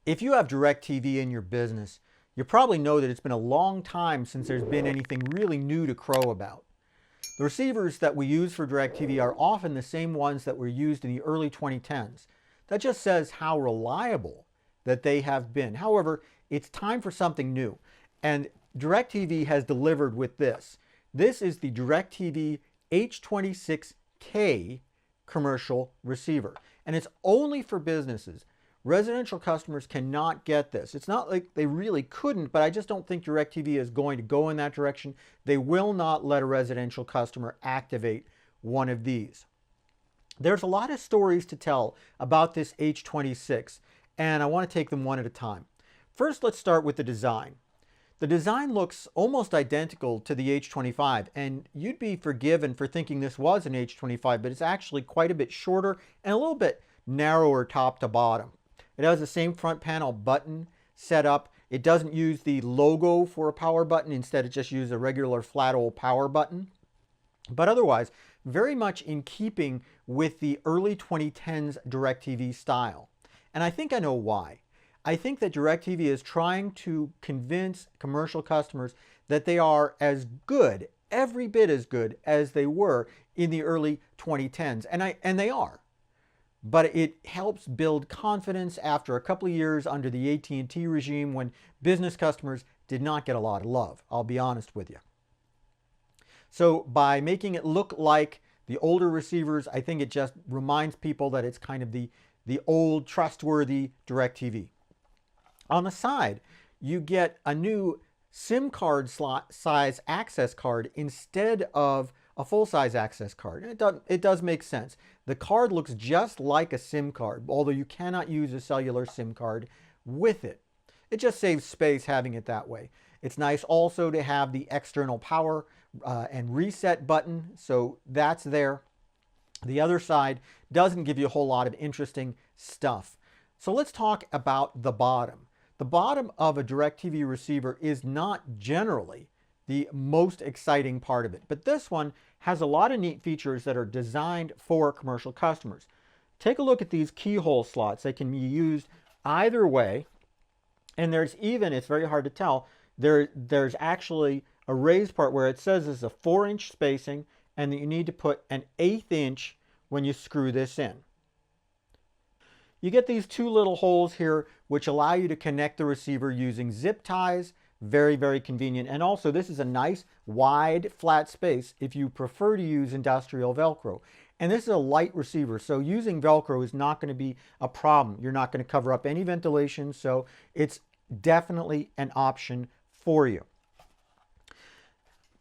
If you have DIRECTV in your business, you probably know that it's been a long time since there's been anything really new to crow about. The receivers that we use for DIRECTV are often the same ones that were used in the early 2010s. That just says how reliable that they have been. However, it's time for something new. And DIRECTV has delivered with this. This is the DIRECTV H26K commercial receiver. And it's only for businesses. Residential customers cannot get this. It's not like they really couldn't, but I just don't think DIRECTV is going to go in that direction. They will not let a residential customer activate one of these. There's a lot of stories to tell about this H26, and I want to take them one at a time. First, let's start with the design. The design looks almost identical to the H25, and you'd be forgiven for thinking this was an H25, but it's actually quite a bit shorter and a little bit narrower top to bottom. It has the same front panel button setup. It doesn't use the logo for a power button. Instead, it just uses a regular flat old power button. But otherwise, very much in keeping with the early 2010s DIRECTV style. And I think I know why. I think that DIRECTV is trying to convince commercial customers that they are as good, every bit as good as they were in the early 2010s. And they are. But it helps build confidence after a couple of years under the AT&T regime when business customers did not get a lot of love. I'll be honest with you. So by making it look like the older receivers, I think it just reminds people that it's kind of the old trustworthy DIRECTV. On the side, you get a new SIM card slot size access card instead of a full-size access card. And it does make sense. The card looks just like a SIM card, although you cannot use a cellular SIM card with it. It just saves space having it that way. It's nice also to have the external power and reset button, so that's there. The other side doesn't give you a whole lot of interesting stuff. So let's talk about the bottom. The bottom of a DIRECTV receiver is not generally the most exciting part of it, but this one has a lot of neat features that are designed for commercial customers. Take a look at these keyhole slots. They can be used either way, and there's even, it's very hard to tell, there's actually a raised part where it says there's a 4-inch spacing and that you need to put an 1/8 inch when you screw this in. You get these two little holes here which allow you to connect the receiver using zip ties. Very, very convenient. And also, this is a nice, wide, flat space if you prefer to use industrial Velcro. And this is a light receiver, so using Velcro is not going to be a problem. You're not going to cover up any ventilation, so it's definitely an option for you.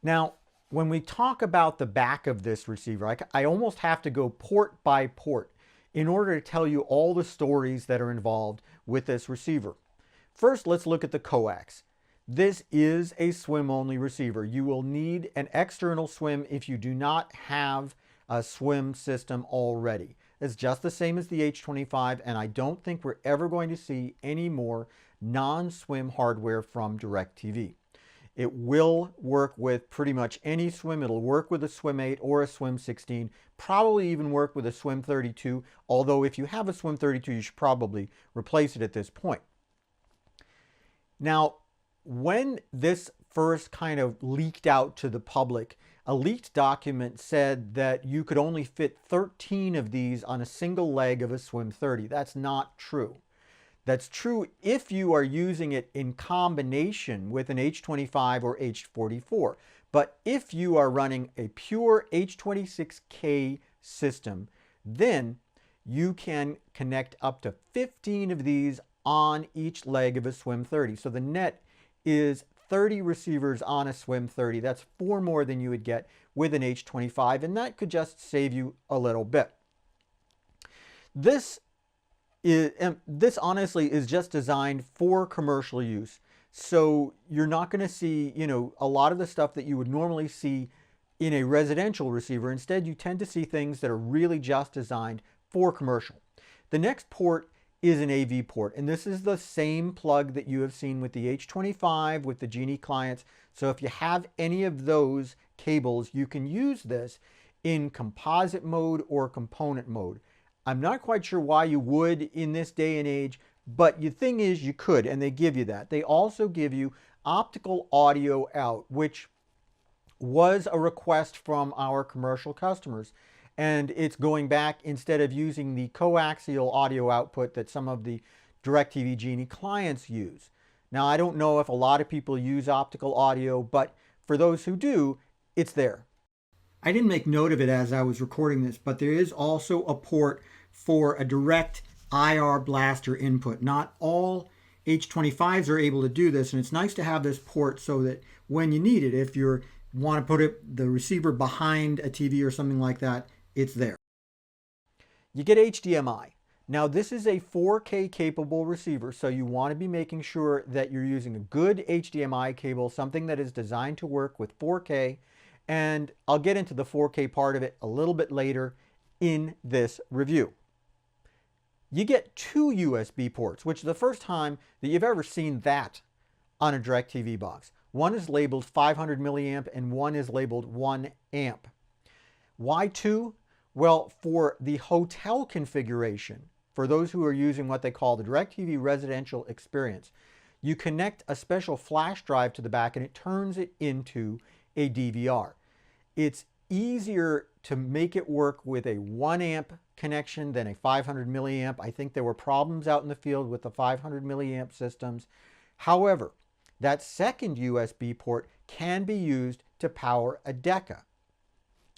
Now, when we talk about the back of this receiver, I almost have to go port by port in order to tell you all the stories that are involved with this receiver. First, let's look at the coax. This is a swim-only receiver. You will need an external swim if you do not have a swim system already. It's just the same as the H25, and I don't think we're ever going to see any more non-swim hardware from DIRECTV. It will work with pretty much any swim. It'll work with a Swim 8 or a Swim 16, probably even work with a Swim 32, although if you have a Swim 32, you should probably replace it at this point. Now, when this first kind of leaked out to the public, a leaked document said that you could only fit 13 of these on a single leg of a Swim 30. That's not true. That's true if you are using it in combination with an H25 or H44. But if you are running a pure H26K system, then you can connect up to 15 of these on each leg of a Swim 30. So the net is 30 receivers on a Swim 30. That's 4 more than you would get with an H25, and that could just save you a little bit. This honestly is just designed for commercial use. So you're not going to see, a lot of the stuff that you would normally see in a residential receiver. Instead, you tend to see things that are really just designed for commercial. The next port is an AV port, and this is the same plug that you have seen with the H25, with the Genie clients. So if you have any of those cables, you can use this in composite mode or component mode. I'm not quite sure why you would in this day and age, But the thing is, you could, and they give you that. They also give you optical audio out, which was a request from our commercial customers. And it's going back, instead of using the coaxial audio output that some of the DirecTV Genie clients use. Now, I don't know if a lot of people use optical audio, but for those who do, it's there. I didn't make note of it as I was recording this, but there is also a port for a direct IR blaster input. Not all H25s are able to do this, and it's nice to have this port so that when you need it, if you want to put the receiver behind a TV or something like that, it's there. You get HDMI. Now, this is a 4K capable receiver, so you want to be making sure that you're using a good HDMI cable, something that is designed to work with 4K, and I'll get into the 4K part of it a little bit later in this review. You get two USB ports, which is the first time that you've ever seen that on a DirecTV box. One is labeled 500 milliamp and one is labeled 1 amp. Why two? Well, for the hotel configuration, for those who are using what they call the DirecTV residential experience, you connect a special flash drive to the back and it turns it into a DVR. It's easier to make it work with a 1 amp connection than a 500 milliamp. I think there were problems out in the field with the 500 milliamp systems. However, that second USB port can be used to power a DECA.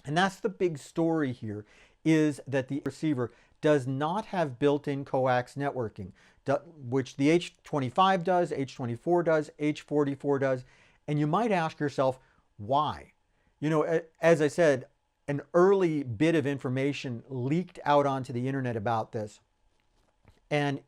And that's the big story here, is that the receiver does not have built-in coax networking, which the H25 does, H24 does, H44 does. And you might ask yourself, why? You know, as I said, an early bit of information leaked out onto the internet about this. And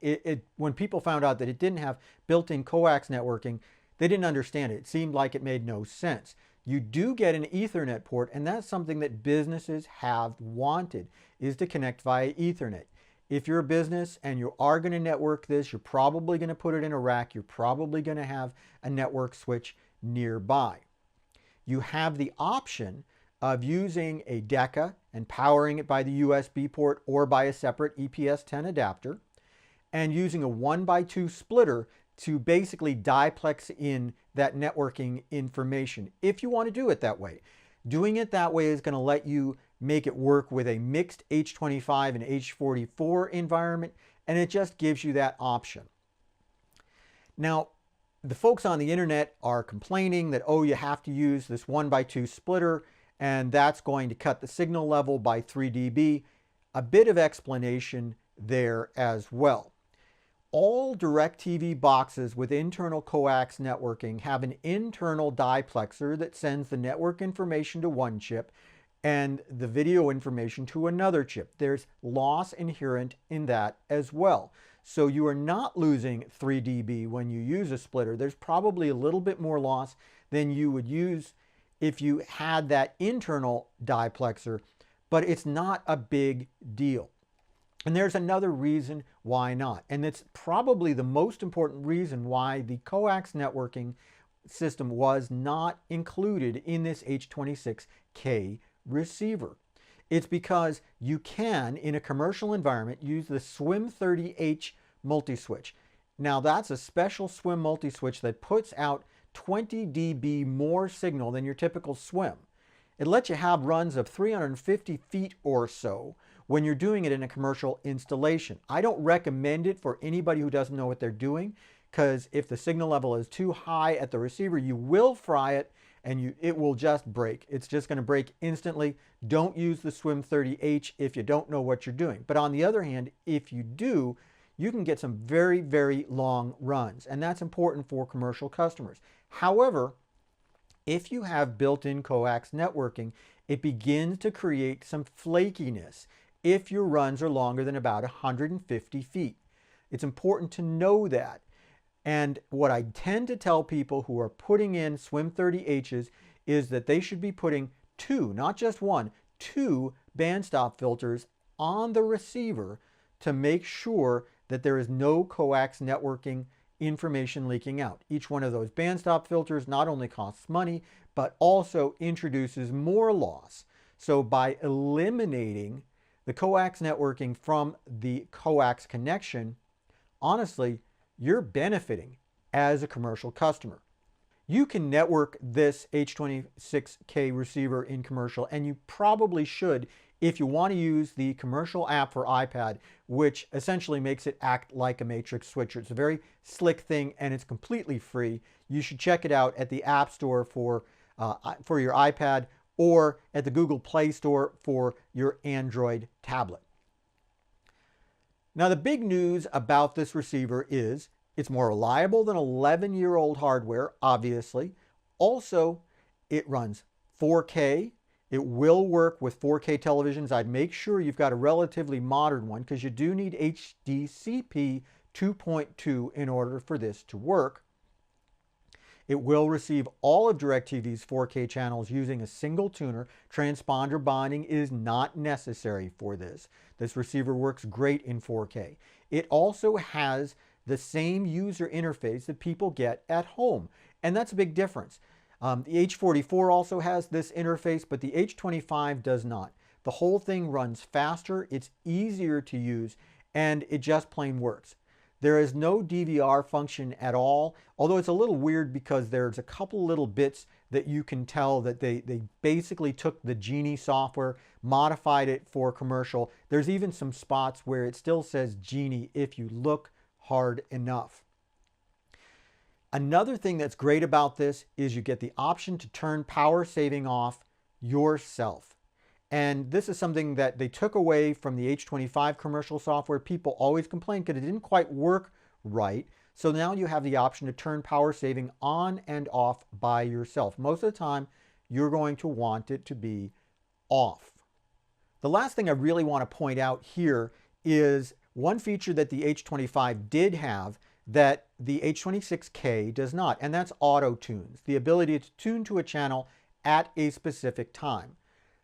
when people found out that it didn't have built-in coax networking, they didn't understand it. It seemed like it made no sense. You do get an Ethernet port, and that's something that businesses have wanted, is to connect via Ethernet. If you're a business and you are going to network this, you're probably going to put it in a rack. You're probably going to have a network switch nearby. You have the option of using a DECA and powering it by the USB port or by a separate EPS10 adapter, and using a 1x2 splitter to basically diplex in that networking information, if you want to do it that way. Doing it that way is going to let you make it work with a mixed H25 and H44 environment, and it just gives you that option. Now, the folks on the internet are complaining that, oh, you have to use this 1x2 splitter, and that's going to cut the signal level by 3 dB. A bit of explanation there as well. All DirecTV boxes with internal coax networking have an internal diplexer that sends the network information to one chip and the video information to another chip. There's loss inherent in that as well. So you are not losing 3 dB when you use a splitter. There's probably a little bit more loss than you would use if you had that internal diplexer, but it's not a big deal. And there's another reason why not. And it's probably the most important reason why the coax networking system was not included in this H26K receiver. It's because you can, in a commercial environment, use the SWIM30H multi-switch. Now, that's a special SWIM multi-switch that puts out 20 dB more signal than your typical SWIM. It lets you have runs of 350 feet or so when you're doing it in a commercial installation. I don't recommend it for anybody who doesn't know what they're doing, because if the signal level is too high at the receiver, you will fry it and it will just break. It's just going to break instantly. Don't use the SWIM30H if you don't know what you're doing. But on the other hand, if you do, you can get some very, very long runs, and that's important for commercial customers. However, if you have built-in coax networking, it begins to create some flakiness if your runs are longer than about 150 feet. It's important to know that. And what I tend to tell people who are putting in SWIM30Hs is that they should be putting two, not just one, two bandstop filters on the receiver to make sure that there is no coax networking information leaking out. Each one of those bandstop filters not only costs money, but also introduces more loss. So by eliminating the coax networking from the coax connection honestly, you're benefiting as a commercial customer. You can network this H26K receiver in commercial, and you probably should if you want to use the commercial app for iPad, which essentially makes it act like a matrix switcher. It's a very slick thing, and it's completely free. You should check it out at the App Store for your iPad, or at the Google Play Store for your Android tablet. Now, the big news about this receiver is it's more reliable than 11-year-old hardware, obviously. Also, it runs 4K. It will work with 4K televisions. I'd make sure you've got a relatively modern one because you do need HDCP 2.2 in order for this to work. It will receive all of DIRECTV's 4K channels using a single tuner. Transponder bonding is not necessary for this. This receiver works great in 4K. It also has the same user interface that people get at home, and that's a big difference. The H44 also has this interface, but the H25 does not. The whole thing runs faster, it's easier to use, and it just plain works. There is no DVR function at all, although it's a little weird because there's a couple little bits that you can tell that they basically took the Genie software, modified it for commercial. There's even some spots where it still says Genie if you look hard enough. Another thing that's great about this is you get the option to turn power saving off yourself. And this is something that they took away from the H25 commercial software. People always complained because it didn't quite work right. So now you have the option to turn power saving on and off by yourself. Most of the time, you're going to want it to be off. The last thing I really want to point out here is one feature that the H25 did have that the H26K does not, and that's auto tunes, the ability to tune to a channel at a specific time.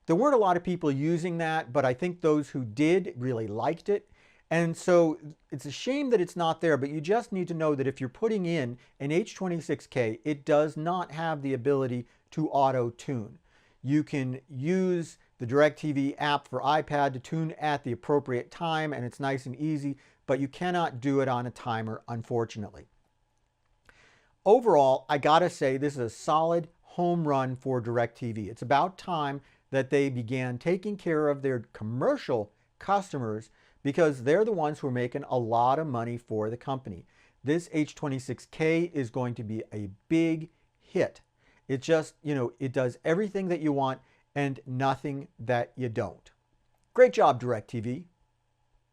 There weren't a lot of people using that, but I think those who did really liked it. And so it's a shame that it's not there, but you just need to know that if you're putting in an H26K, it does not have the ability to auto tune. You can use the DIRECTV app for iPad to tune at the appropriate time, and it's nice and easy, but you cannot do it on a timer, unfortunately. Overall, I gotta say this is a solid home run for DIRECTV. It's about time that they began taking care of their commercial customers because they're the ones who are making a lot of money for the company. This H26K is going to be a big hit. It just, it does everything that you want and nothing that you don't. Great job, DIRECTV.